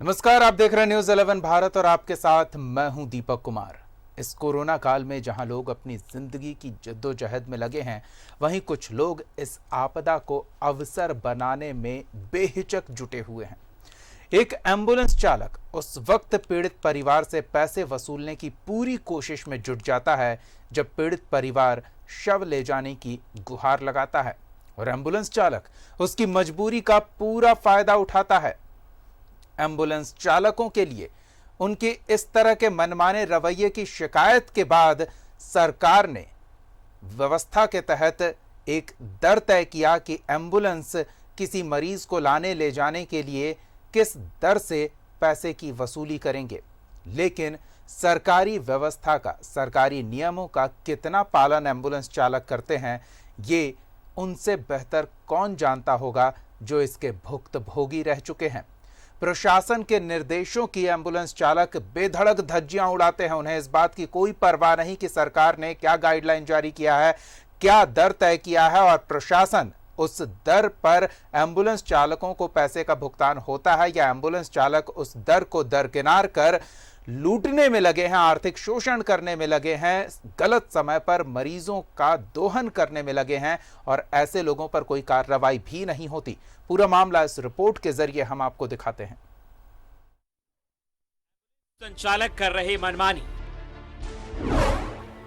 नमस्कार, आप देख रहे हैं न्यूज़ 11 भारत और आपके साथ मैं हूं दीपक कुमार। इस कोरोना काल में जहां लोग अपनी जिंदगी की जद्दोजहद में लगे हैं, वहीं कुछ लोग इस आपदा को अवसर बनाने में बेहिचक जुटे हुए हैं। एक एम्बुलेंस चालक उस वक्त पीड़ित परिवार से पैसे वसूलने की पूरी कोशिश में जुट जाता है जब पीड़ित परिवार शव ले जाने की गुहार लगाता है और एम्बुलेंस चालक उसकी मजबूरी का पूरा फायदा उठाता है। एम्बुलेंस चालकों के लिए उनके इस तरह के मनमाने रवैये की शिकायत के बाद सरकार ने व्यवस्था के तहत एक दर तय किया कि एम्बुलेंस किसी मरीज को लाने ले जाने के लिए किस दर से पैसे की वसूली करेंगे। लेकिन सरकारी व्यवस्था का, सरकारी नियमों का कितना पालन एम्बुलेंस चालक करते हैं, ये उनसे बेहतर कौन जानता होगा जो इसके भुक्तभोगी रह चुके हैं। प्रशासन के निर्देशों की एम्बुलेंस चालक बेधड़क धज्जियां उड़ाते हैं। उन्हें इस बात की कोई परवाह नहीं कि सरकार ने क्या गाइडलाइन जारी किया है, क्या दर तय किया है और प्रशासन उस दर पर एम्बुलेंस चालकों को पैसे का भुगतान होता है या एम्बुलेंस चालक उस दर को दरकिनार कर लूटने में लगे हैं, आर्थिक शोषण करने में लगे हैं, गलत समय पर मरीजों का दोहन करने में लगे हैं और ऐसे लोगों पर कोई कार्रवाई भी नहीं होती। पूरा मामला इस रिपोर्ट के जरिए हम आपको दिखाते हैं। संचालक कर रहे मनमानी,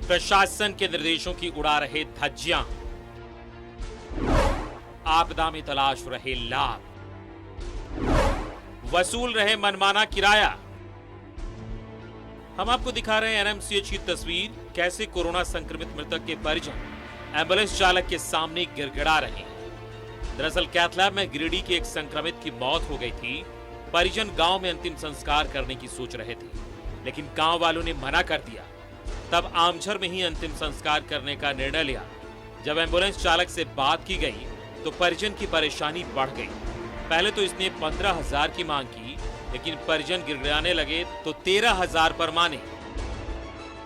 प्रशासन के निर्देशों की उड़ा रहे धज्जियां, आपदा में तलाश रहे लाभ, वसूल रहे मनमाना किराया। हम आपको दिखा रहे हैं एनएमसीएच की तस्वीर। कैसे कोरोना संक्रमित मृतक के परिजन एम्बुलेंस चालक के सामने गिड़गिड़ा रहे हैं। दरअसल कैथ लैब में गिरिडीह के एक संक्रमित की मौत हो गई थी। परिजन गांव में अंतिम संस्कार करने की सोच रहे थे, लेकिन गांव वालों ने मना कर दिया। तब आमझर में ही अंतिम संस्कार करने का निर्णय लिया। जब एम्बुलेंस चालक से बात की गई तो परिजन की परेशानी बढ़ गई। पहले तो इसने 15,000 की मांग की, लेकिन परिजन गिड़गिड़ाने लगे तो 13,000 पर माने।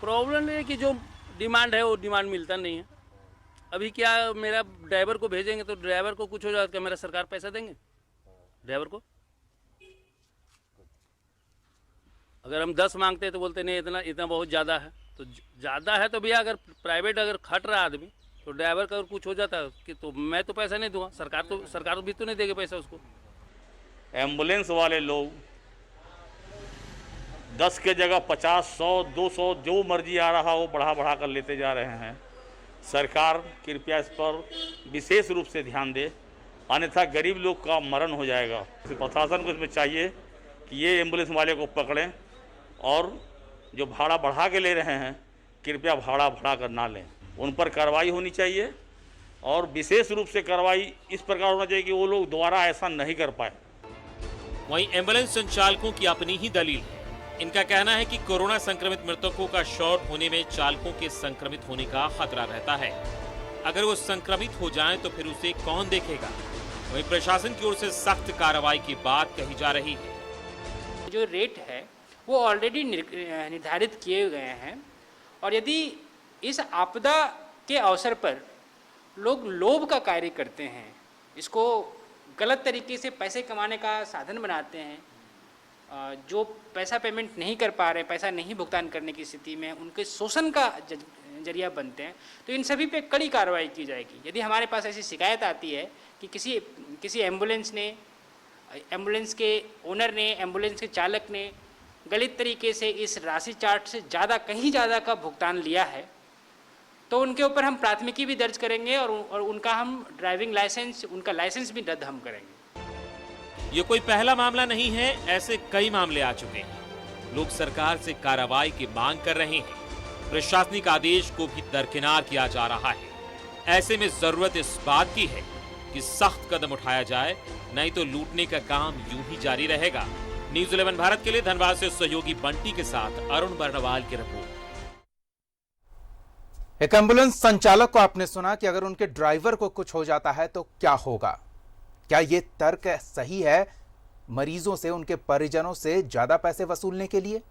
प्रॉब्लम है कि जो डिमांड है वो डिमांड मिलता नहीं है। अभी क्या, मेरा ड्राइवर को भेजेंगे तो ड्राइवर को कुछ हो जाएगा, क्या मेरा सरकार पैसा देंगे ड्राइवर को? अगर हम 10 मांगते हैं तो बोलते नहीं, इतना इतना बहुत ज़्यादा है। तो ज़्यादा है तो भैया, अगर प्राइवेट अगर खट रहा आदमी तो ड्राइवर का अगर कुछ हो जाता है कि तो मैं तो पैसा नहीं दूंगा, सरकार भी तो नहीं देगी पैसा उसको। एम्बुलेंस वाले लोग 10 के जगह 50, 100, 200 जो मर्जी आ रहा हो बढ़ा कर लेते जा रहे हैं। सरकार कृपया इस पर विशेष रूप से ध्यान दे, अन्यथा गरीब लोग का मरण हो जाएगा। प्रशासन को इसमें चाहिए कि ये एम्बुलेंस वाले को पकड़ें और जो भाड़ा बढ़ा के ले रहे हैं कृपया भाड़ा बढ़ा कर ना लें। उन पर कार्रवाई होनी चाहिए और विशेष रूप से कार्रवाई इस प्रकार होना चाहिए कि वो लोग दोबारा ऐसा नहीं कर पाए। वहीं एम्बुलेंस संचालकों की अपनी ही दलील है। इनका कहना है कि कोरोना संक्रमित मृतकों का शॉर्ट होने में चालकों के संक्रमित होने का खतरा रहता है। अगर वो संक्रमित हो जाएं तो फिर उसे कौन देखेगा। वहीं प्रशासन की ओर से सख्त कार्रवाई की बात कही जा रही है। जो रेट है वो ऑलरेडी निर्धारित किए गए हैं और यदि इस आपदा के अवसर पर लोग लोभ का कार्य करते हैं, इसको गलत तरीके से पैसे कमाने का साधन बनाते हैं, जो पैसा पेमेंट नहीं कर पा रहे, पैसा नहीं भुगतान करने की स्थिति में उनके शोषण का जरिया बनते हैं, तो इन सभी पे कड़ी कार्रवाई की जाएगी। यदि हमारे पास ऐसी शिकायत आती है कि किसी एम्बुलेंस के ओनर ने, एम्बुलेंस के चालक ने गलत तरीके से इस राशि चार्ट से कहीं ज़्यादा का भुगतान लिया है, तो उनके ऊपर हम प्राथमिकी भी दर्ज करेंगे और उनका हम ड्राइविंग लाइसेंस, उनका लाइसेंस भी रद्द हम करेंगे। ये कोई पहला मामला नहीं है, ऐसे कई मामले आ चुके हैं। लोग सरकार से कार्रवाई की मांग कर रहे हैं। प्रशासनिक आदेश को भी दरकिनार किया जा रहा है। ऐसे में जरूरत इस बात की है कि सख्त कदम उठाया जाए, नहीं तो लूटने का काम यूं ही जारी रहेगा। न्यूज़ 11 भारत के लिए धनबाद से सहयोगी बंटी के साथ अरुण बर्णवाल की रिपोर्ट। एक एम्बुलेंस संचालक को आपने सुना कि अगर उनके ड्राइवर को कुछ हो जाता है तो क्या होगा। क्या यह तर्क सही है मरीजों से, उनके परिजनों से ज्यादा पैसे वसूलने के लिए?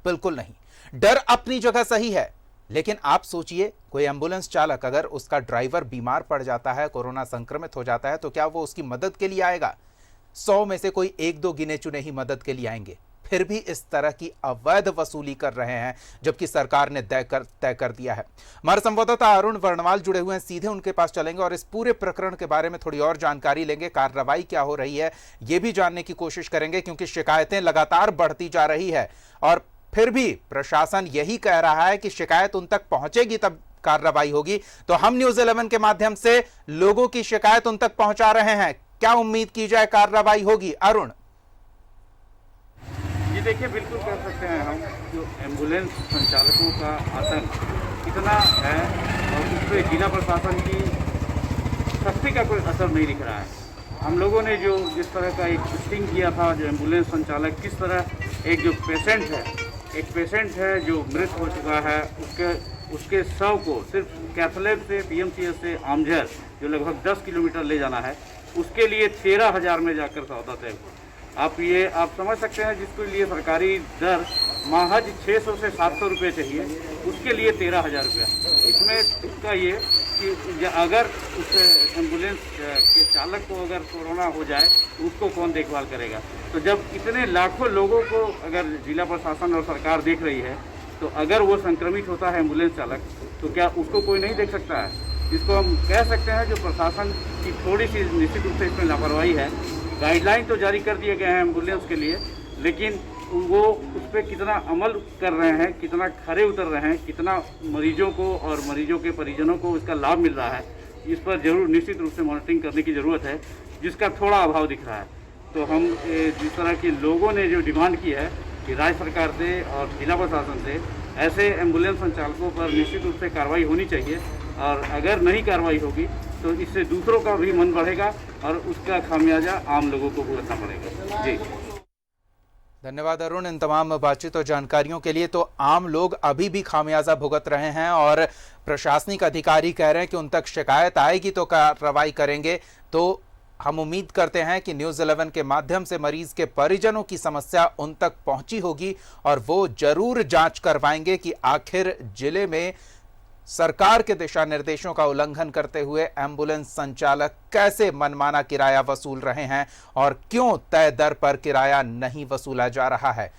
बिल्कुल नहीं। डर अपनी जगह सही है, लेकिन आप सोचिए, कोई एम्बुलेंस चालक अगर उसका ड्राइवर बीमार पड़ जाता है, कोरोना संक्रमित हो जाता है, तो क्या वो उसकी मदद के लिए आएगा? 100 में से कोई 1-2 गिने चुने ही मदद के लिए आएंगे, फिर भी इस तरह की अवैध वसूली कर रहे हैं, जबकि सरकार ने तय कर दिया है। हमारे संवाददाता अरुण वर्णवाल जुड़े हुए हैं, सीधे उनके पास चलेंगे और इस पूरे प्रकरण के बारे में थोड़ी और जानकारी लेंगे। कार्रवाई क्या हो रही है ये भी जानने की कोशिश करेंगे, क्योंकि शिकायतें लगातार बढ़ती जा रही है और फिर भी प्रशासन यही कह रहा है कि शिकायत उन तक पहुंचेगी तब कार्रवाई होगी। तो हम न्यूज़ 11 के माध्यम से लोगों की शिकायत उन तक पहुंचा रहे हैं, क्या उम्मीद की जाए कार्रवाई होगी? अरुण जी देखिए, बिल्कुल कह सकते हैं हम, जो एम्बुलेंस संचालकों का आतंक कितना है और उस पर जिला प्रशासन की सख्ती का कोई असर नहीं दिख रहा है। हम लोगों ने जो जिस तरह का एक स्टिंग किया था, जो एम्बुलेंस संचालक किस तरह एक जो पेशेंट है जो मृत हो चुका है, उसके शव को सिर्फ कैथलैब से पीएमसीएच से आमझर जो लगभग 10 किलोमीटर ले जाना है, उसके लिए 13,000 में जाकर सौदा तय हुआ। आप समझ सकते हैं, जिसके लिए सरकारी दर महज 600 से 700 रुपये चाहिए, उसके लिए 13,000 रुपया। इसमें इसका ये कि अगर उस एम्बुलेंस के चालक को अगर कोरोना हो जाए तो उसको कौन देखभाल करेगा? तो जब इतने लाखों लोगों को अगर जिला प्रशासन और सरकार देख रही है, तो अगर वो संक्रमित होता है एम्बुलेंस चालक, तो क्या उसको कोई नहीं देख सकता है? इसको हम कह सकते हैं जो प्रशासन की थोड़ी सी निश्चित रूप से इसमें लापरवाही है। गाइडलाइन तो जारी कर दिए गए हैं एम्बुलेंस के लिए, लेकिन वो उस पर कितना अमल कर रहे हैं, कितना खरे उतर रहे हैं, कितना मरीजों को और मरीजों के परिजनों को इसका लाभ मिल रहा है, इस पर जरूर निश्चित रूप से मॉनिटरिंग करने की ज़रूरत है, जिसका थोड़ा अभाव दिख रहा है। तो हम जिस तरह के लोगों ने जो डिमांड की है कि राज्य सरकार से और जिला प्रशासन से ऐसे एम्बुलेंस संचालकों पर निश्चित रूप से कार्रवाई होनी चाहिए, और अगर नहीं कार्रवाई होगी तो इससे दूसरों का भी मन बढ़ेगा और उसका खामियाजा आम लोगों को भुगतना पड़ेगा। जी धन्यवाद अरुण, इन तमाम बातचीत और जानकारियों के लिए। तो आम लोग अभी भी खामियाजा भुगत रहे हैं और प्रशासनिक अधिकारी कह रहे हैं कि उन तक शिकायत आएगी तो कार्रवाई करेंगे। तो हम उम्मीद करते हैं कि न्यूज़ 11 के माध्यम से मरीज के परिजनों की समस्या उन तक पहुंची होगी और वो जरूर जांच करवाएंगे कि आखिर जिले में सरकार के दिशा निर्देशों का उल्लंघन करते हुए एम्बुलेंस संचालक कैसे मनमाना किराया वसूल रहे हैं और क्यों तय दर पर किराया नहीं वसूला जा रहा है।